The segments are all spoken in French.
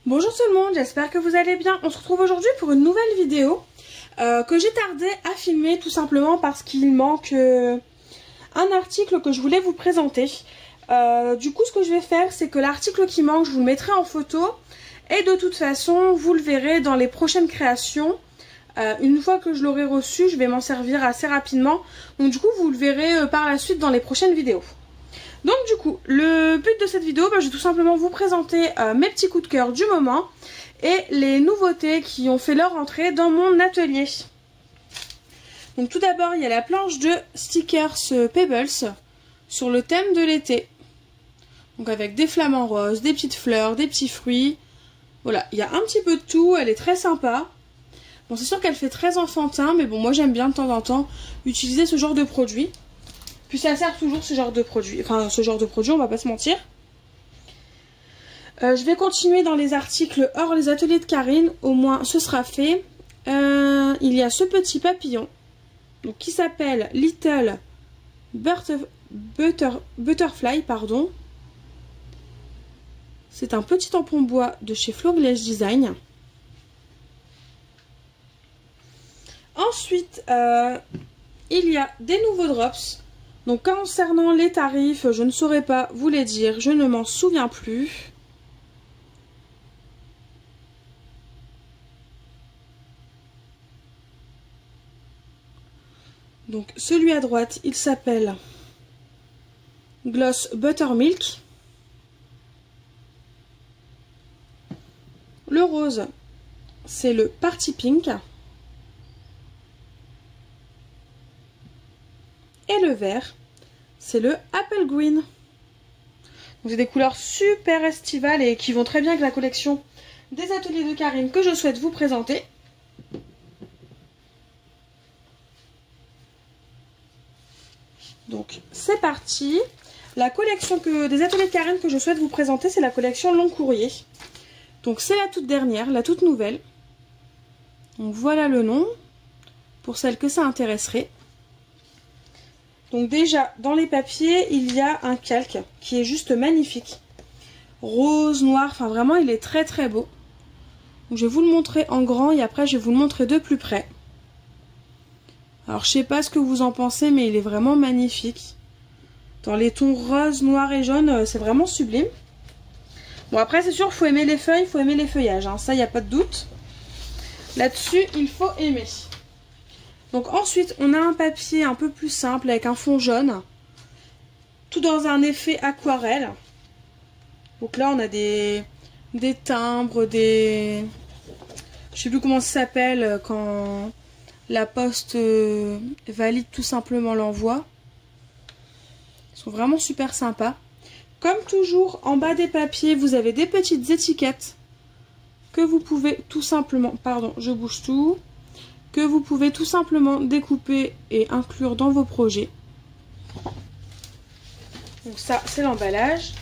Bonjour tout le monde, j'espère que vous allez bien. On se retrouve aujourd'hui pour une nouvelle vidéo que j'ai tardé à filmer tout simplement parce qu'il manque un article que je voulais vous présenter. Du coup ce que je vais faire c'est que l'article qui manque je vous le mettrai en photo et de toute façon vous le verrez dans les prochaines créations. Une fois que je l'aurai reçu je vais m'en servir assez rapidement. Donc du coup vous le verrez par la suite dans les prochaines vidéos. Donc du coup, le but de cette vidéo, je vais tout simplement vous présenter mes petits coups de cœur du moment et les nouveautés qui ont fait leur entrée dans mon atelier. Donc tout d'abord, il y a la planche de stickers Pebbles sur le thème de l'été. Donc avec des flamants roses, des petites fleurs, des petits fruits. Voilà, il y a un petit peu de tout, elle est très sympa. Bon, c'est sûr qu'elle fait très enfantin, mais bon, moi j'aime bien de temps en temps utiliser ce genre de produit. Puis ça sert toujours ce genre de produit. Enfin, ce genre de produit, on va pas se mentir. Je vais continuer dans les articles hors les ateliers de Karine. Au moins, ce sera fait. Il y a ce petit papillon. Donc, qui s'appelle Little Butterfly, pardon. C'est un petit tampon bois de chez Florilège Design. Ensuite, il y a des nouveaux drops. Donc concernant les tarifs, je ne saurais pas vous les dire, je ne m'en souviens plus. Donc celui à droite, il s'appelle Gloss Buttermilk. Le rose, c'est le Party Pink. Et le vert, c'est le Apple Green. Donc c'est des couleurs super estivales et qui vont très bien avec la collection des ateliers de Karine que je souhaite vous présenter. Donc c'est parti. La collection des ateliers de Karine que je souhaite vous présenter, c'est la collection Long Courrier. Donc c'est la toute dernière, la toute nouvelle. Donc voilà le nom, pour celles que ça intéresserait. Donc déjà, dans les papiers, il y a un calque qui est juste magnifique. Rose, noir, enfin vraiment, il est très très beau. Donc, je vais vous le montrer en grand et après, je vais vous le montrer de plus près. Alors, je sais pas ce que vous en pensez, mais il est vraiment magnifique. Dans les tons rose, noir et jaune, c'est vraiment sublime. Bon, après, c'est sûr, il faut aimer les feuilles, il faut aimer les feuillages. Hein, ça, il n'y a pas de doute. Là-dessus, il faut aimer. Donc ensuite, on a un papier un peu plus simple avec un fond jaune. Tout dans un effet aquarelle. Donc là, on a des timbres, des... Je sais plus comment ça s'appelle quand la poste valide tout simplement l'envoi. Ils sont vraiment super sympas. Comme toujours, en bas des papiers, vous avez des petites étiquettes que vous pouvez tout simplement... Pardon, je bouge tout. Que vous pouvez tout simplement découper et inclure dans vos projets. Donc ça, c'est l'emballage.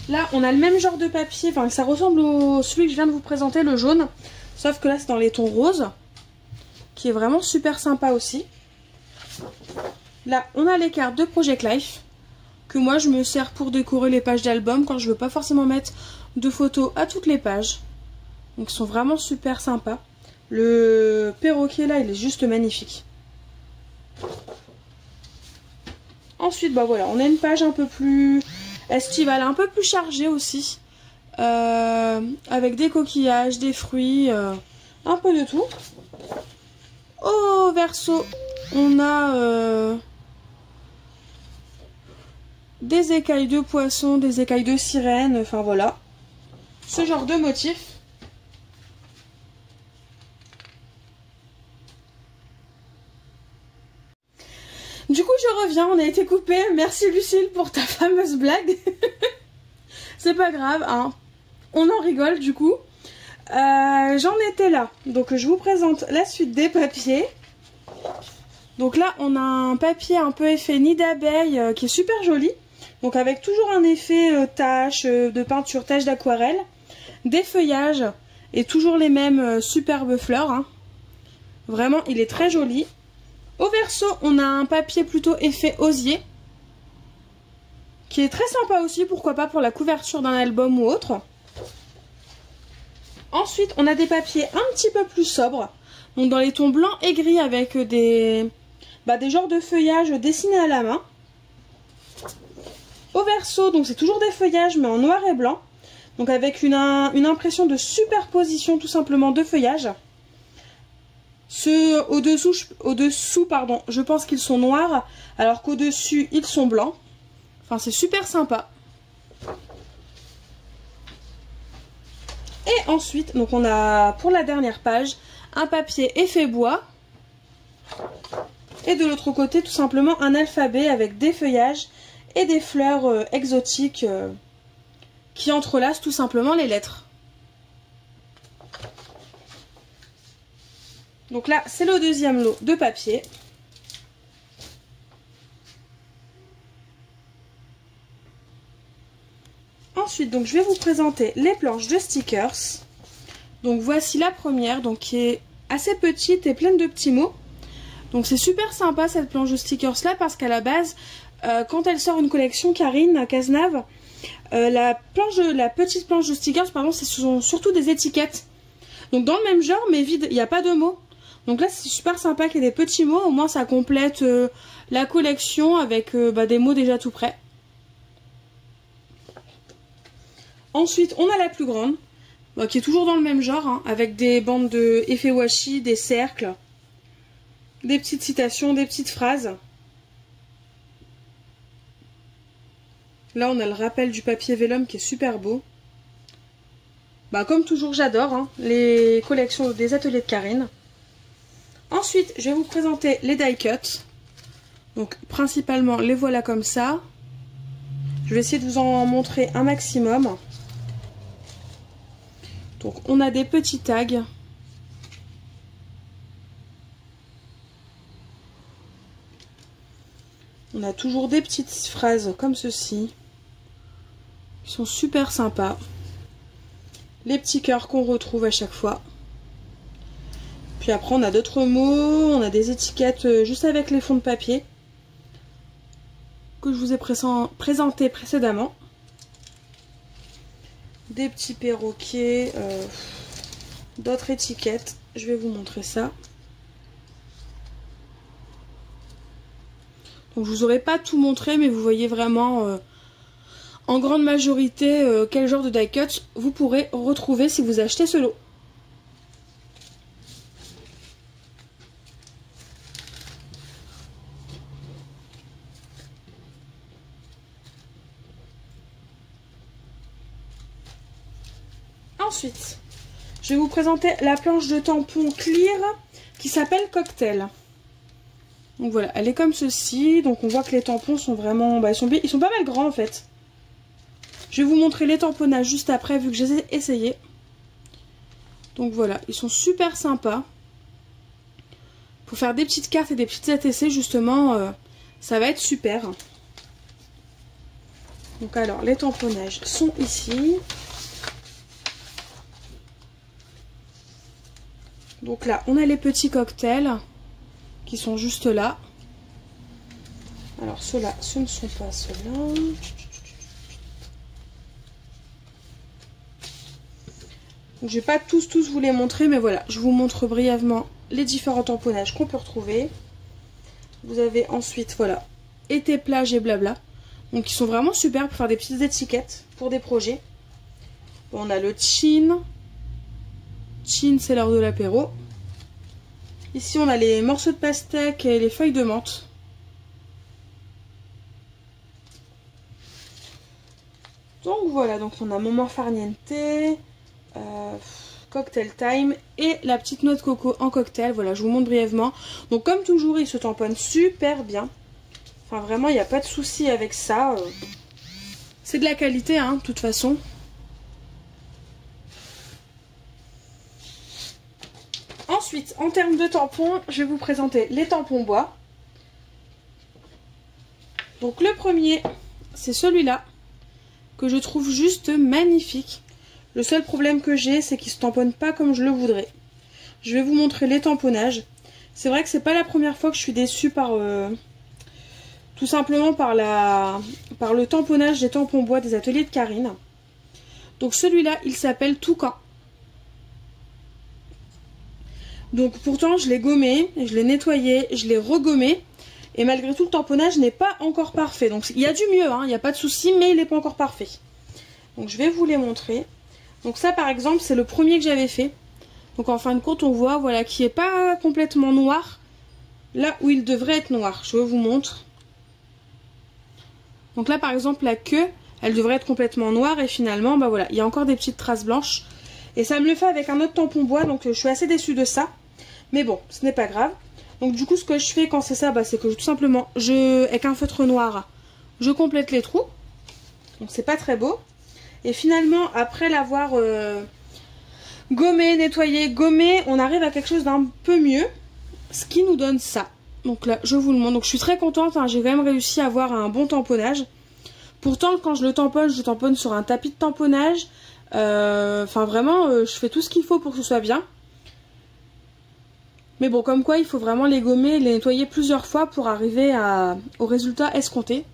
Là, on a le même genre de papier. Enfin, ça ressemble au celui que je viens de vous présenter, le jaune. Sauf que là, c'est dans les tons roses. Qui est vraiment super sympa aussi. Là, on a les cartes de Project Life. Que moi, je me sers pour décorer les pages d'album. Quand je veux pas forcément mettre de photos à toutes les pages. Donc, ils sont vraiment super sympas. Le perroquet là, il est juste magnifique. Ensuite, bah voilà, on a une page un peu plus estivale, un peu plus chargée aussi. Avec des coquillages, des fruits, un peu de tout. Au verso, on a des écailles de poisson, des écailles de sirène, enfin voilà. Ce genre de motif. Du coup, je reviens, on a été coupé. Merci Lucille pour ta fameuse blague. C'est pas grave, hein. On en rigole du coup. J'en étais là. Donc, je vous présente la suite des papiers. Donc là, on a un papier un peu effet nid d'abeille qui est super joli. Donc, avec toujours un effet tache de peinture, tache d'aquarelle. Des feuillages et toujours les mêmes superbes fleurs. Hein. Vraiment, il est très joli. Au verso, on a un papier plutôt effet osier. qui est très sympa aussi, pourquoi pas pour la couverture d'un album ou autre. Ensuite, on a des papiers un petit peu plus sobres. Donc dans les tons blancs et gris avec des genres de feuillages dessinés à la main. Au verso, donc c'est toujours des feuillages mais en noir et blanc. Donc avec une impression de superposition tout simplement de feuillages. Ceux au-dessous, je pense qu'ils sont noirs, alors qu'au-dessus, ils sont blancs. Enfin, c'est super sympa. Et ensuite, donc on a pour la dernière page, un papier effet bois. Et de l'autre côté, tout simplement un alphabet avec des feuillages et des fleurs exotiques qui entrelacent tout simplement les lettres. Donc là, c'est le deuxième lot de papier. Ensuite, donc, je vais vous présenter les planches de stickers. Donc voici la première, donc, qui est assez petite et pleine de petits mots. Donc c'est super sympa cette planche de stickers là, parce qu'à la base, quand elle sort une collection, Karine Cazenave, la petite planche de stickers, pardon, ce sont surtout des étiquettes. Donc dans le même genre, mais vide, il n'y a pas de mots. Donc là c'est super sympa qu'il y ait des petits mots, au moins ça complète la collection avec des mots déjà tout prêts. Ensuite on a la plus grande, qui est toujours dans le même genre, hein, avec des bandes de effet washi, des cercles, des petites citations, des petites phrases. Là on a le rappel du papier vélum qui est super beau. Comme toujours j'adore hein, les collections des ateliers de Karine. Ensuite, je vais vous présenter les die cuts. Donc, principalement, les voilà comme ça. Je vais essayer de vous en montrer un maximum. Donc, on a des petits tags. On a toujours des petites phrases comme ceci. Qui sont super sympas. Les petits cœurs qu'on retrouve à chaque fois. Puis après on a d'autres mots, on a des étiquettes juste avec les fonds de papier que je vous ai présenté précédemment. Des petits perroquets, d'autres étiquettes, je vais vous montrer ça. Donc je vous aurais pas tout montré, mais vous voyez vraiment en grande majorité quel genre de die cut vous pourrez retrouver si vous achetez ce lot. Ensuite, je vais vous présenter la planche de tampons clear qui s'appelle Cocktail. Donc voilà, elle est comme ceci. Donc on voit que les tampons sont vraiment... ils sont pas mal grands en fait. Je vais vous montrer les tamponnages juste après vu que je les ai essayés. Donc voilà, ils sont super sympas. Pour faire des petites cartes et des petites ATC justement, ça va être super. Donc alors, les tamponnages sont ici. Donc là, on a les petits cocktails qui sont juste là. Alors ceux-là, ce ne sont pas ceux-là. Je ne vais pas tous vous les montrer, mais voilà, je vous montre brièvement les différents tamponnages qu'on peut retrouver. Vous avez ensuite, voilà, été, plage et blabla. Donc ils sont vraiment super pour faire des petites étiquettes pour des projets. On a le chin. Chin, c'est l'heure de l'apéro. Ici, on a les morceaux de pastèque et les feuilles de menthe. Donc voilà, donc on a moment farniente, cocktail time et la petite noix de coco en cocktail. Voilà, je vous montre brièvement. Donc comme toujours, il se tamponne super bien. Enfin vraiment, il n'y a pas de souci avec ça. C'est de la qualité, hein, de toute façon. Ensuite, en termes de tampons, je vais vous présenter les tampons bois. Donc le premier, c'est celui-là, que je trouve juste magnifique. Le seul problème que j'ai, c'est qu'il ne se tamponne pas comme je le voudrais. Je vais vous montrer les tamponnages. C'est vrai que c'est pas la première fois que je suis déçue par... tout simplement par le tamponnage des tampons bois des ateliers de Karine. Donc celui-là, il s'appelle Toucan. Donc pourtant je l'ai gommé, je l'ai nettoyé, je l'ai regommé. Et malgré tout le tamponnage n'est pas encore parfait. Donc il y a du mieux, hein, il n'y a pas de souci, mais il n'est pas encore parfait. Donc je vais vous les montrer. Donc ça par exemple c'est le premier que j'avais fait. Donc en fin de compte on voit voilà qui n'est pas complètement noir. Là où il devrait être noir. Je vous montre. Donc là par exemple la queue elle devrait être complètement noire. Et finalement bah voilà il y a encore des petites traces blanches. Et ça me le fait avec un autre tampon bois. Donc je suis assez déçue de ça. Mais bon ce n'est pas grave. Donc du coup ce que je fais quand c'est ça, bah, c'est que tout simplement, avec un feutre noir, je complète les trous. Donc c'est pas très beau. Et finalement, après l'avoir gommé, nettoyé, gommé, on arrive à quelque chose d'un peu mieux. Ce qui nous donne ça. Donc là, je vous le montre. Donc je suis très contente, hein, j'ai quand même réussi à avoir un bon tamponnage. Pourtant, quand je le tamponne sur un tapis de tamponnage. Enfin vraiment, je fais tout ce qu'il faut pour que ce soit bien. Mais bon, comme quoi, il faut vraiment les gommer et les nettoyer plusieurs fois pour arriver au résultat escompté.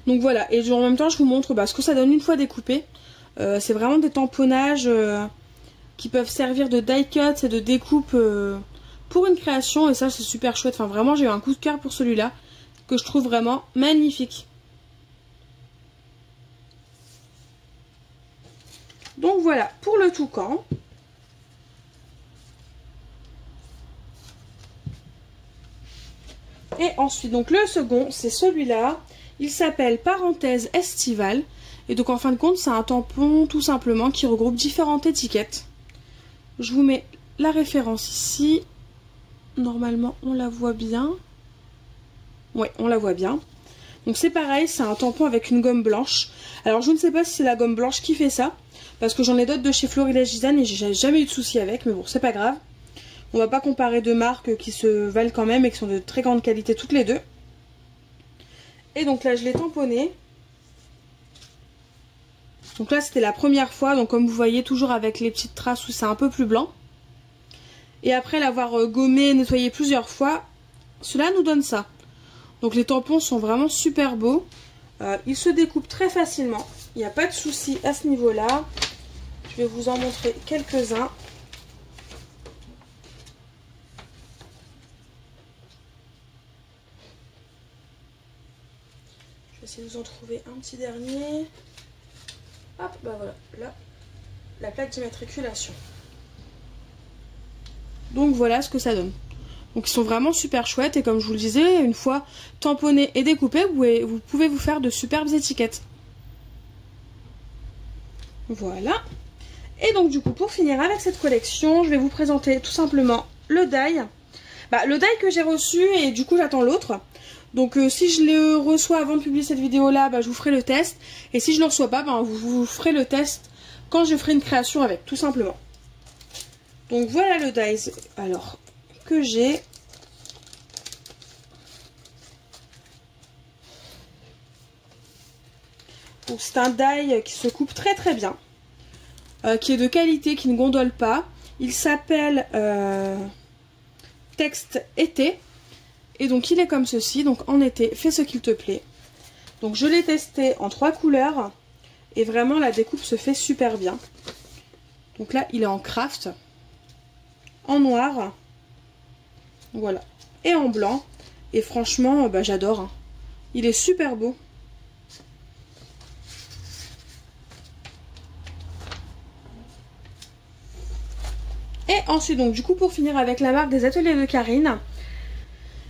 Donc voilà, et en même temps, je vous montre ce que ça donne une fois découpé. C'est vraiment des tamponnages qui peuvent servir de die cut et de découpe pour une création. Et ça, c'est super chouette. Enfin, vraiment, j'ai eu un coup de cœur pour celui-là, que je trouve vraiment magnifique. Donc voilà, pour le toucan. Et ensuite, donc le second, c'est celui-là. Il s'appelle Parenthèse Estivale. Et donc en fin de compte, c'est un tampon tout simplement qui regroupe différentes étiquettes. Je vous mets la référence ici. Normalement, on la voit bien. Ouais, on la voit bien. Donc c'est pareil, c'est un tampon avec une gomme blanche. Alors je ne sais pas si c'est la gomme blanche qui fait ça. Parce que j'en ai d'autres de chez Florida Gisane et j'ai jamais eu de soucis avec. Mais bon, c'est pas grave. On va pas comparer deux marques qui se valent quand même et qui sont de très grande qualité toutes les deux. Et donc là je l'ai tamponné. Donc là c'était la première fois. Donc comme vous voyez toujours avec les petites traces où c'est un peu plus blanc. Et après l'avoir gommé, nettoyé plusieurs fois, cela nous donne ça. Donc les tampons sont vraiment super beaux. Ils se découpent très facilement. Il n'y a pas de souci à ce niveau-là. Je vais vous en montrer quelques-uns. Je vais essayer de vous en trouver un petit dernier. Hop, bah voilà, là, la plaque d'immatriculation. Donc voilà ce que ça donne. Donc ils sont vraiment super chouettes et comme je vous le disais, une fois tamponnés et découpés, vous pouvez vous faire de superbes étiquettes. Voilà. Et donc du coup, pour finir avec cette collection, je vais vous présenter tout simplement le die. Le die que j'ai reçu et du coup j'attends l'autre. Donc si je le reçois avant de publier cette vidéo là, je vous ferai le test. Et si je ne le reçois pas, vous ferez le test quand je ferai une création avec, tout simplement. Donc voilà le die alors que j'ai. Donc c'est un die qui se coupe très très bien. Qui est de qualité, qui ne gondole pas. Il s'appelle Texte été. Et donc il est comme ceci, donc en été, fais ce qu'il te plaît. Donc je l'ai testé en 3 couleurs et vraiment la découpe se fait super bien. Donc là il est en craft, en noir, voilà, et en blanc. Et franchement j'adore, hein. Il est super beau. Et ensuite donc du coup pour finir avec la marque des ateliers de Karine.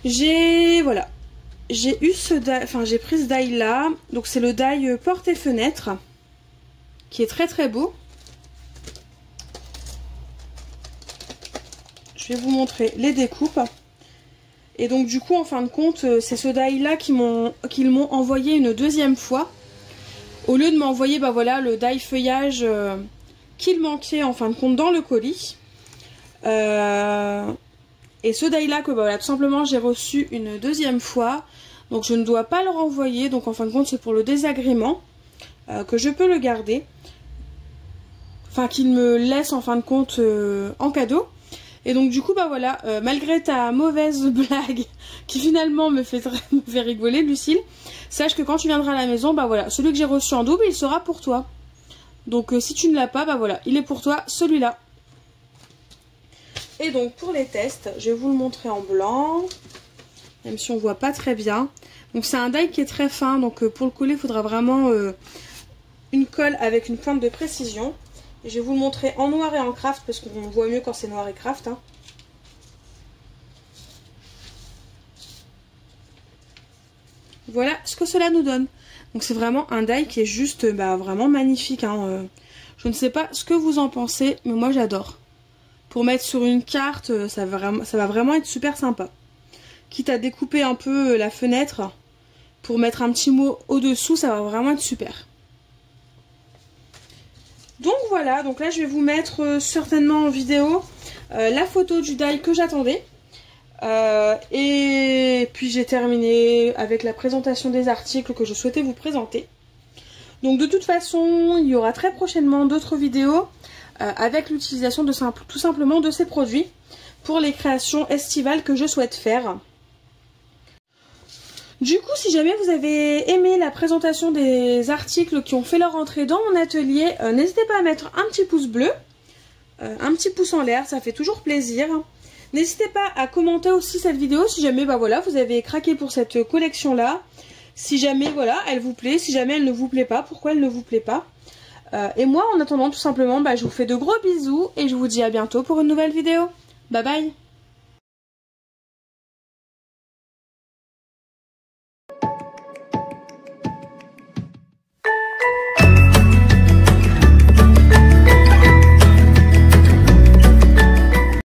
J'ai eu ce die, j'ai pris ce die là, donc c'est le die porte et fenêtre, qui est très très beau. Je vais vous montrer les découpes. Et donc du coup en fin de compte, c'est ce die là qu'ils m'ont envoyé une deuxième fois. Au lieu de m'envoyer le die feuillage qu'il manquait en fin de compte dans le colis. Et ce die là que tout simplement j'ai reçu une deuxième fois. Donc je ne dois pas le renvoyer. Donc en fin de compte c'est pour le désagrément que je peux le garder. Enfin qu'il me laisse en fin de compte en cadeau. Et donc du coup malgré ta mauvaise blague qui finalement me fait rigoler Lucille. Sache que quand tu viendras à la maison celui que j'ai reçu en double il sera pour toi. Donc si tu ne l'as pas il est pour toi celui-là. Et donc pour les tests, je vais vous le montrer en blanc, même si on voit pas très bien. Donc c'est un die qui est très fin, donc pour le coller il faudra vraiment une colle avec une pointe de précision. Et je vais vous le montrer en noir et en craft parce qu'on voit mieux quand c'est noir et craft. Hein. Voilà ce que cela nous donne. Donc c'est vraiment un die qui est juste vraiment magnifique. Hein. Je ne sais pas ce que vous en pensez, mais moi j'adore. Pour mettre sur une carte, ça va vraiment être super sympa. Quitte à découper un peu la fenêtre pour mettre un petit mot au-dessous, ça va vraiment être super. Donc voilà, donc là je vais vous mettre certainement en vidéo la photo du die que j'attendais. Et puis j'ai terminé avec la présentation des articles que je souhaitais vous présenter. Donc de toute façon, il y aura très prochainement d'autres vidéos avec l'utilisation de tout simplement de ces produits pour les créations estivales que je souhaite faire. Du coup, si jamais vous avez aimé la présentation des articles qui ont fait leur entrée dans mon atelier, n'hésitez pas à mettre un petit pouce bleu, un petit pouce en l'air, ça fait toujours plaisir. N'hésitez pas à commenter aussi cette vidéo si jamais voilà, vous avez craqué pour cette collection-là. Si jamais voilà, elle vous plaît, si jamais elle ne vous plaît pas, pourquoi elle ne vous plaît pas. Et moi, en attendant, tout simplement, je vous fais de gros bisous et je vous dis à bientôt pour une nouvelle vidéo. Bye bye!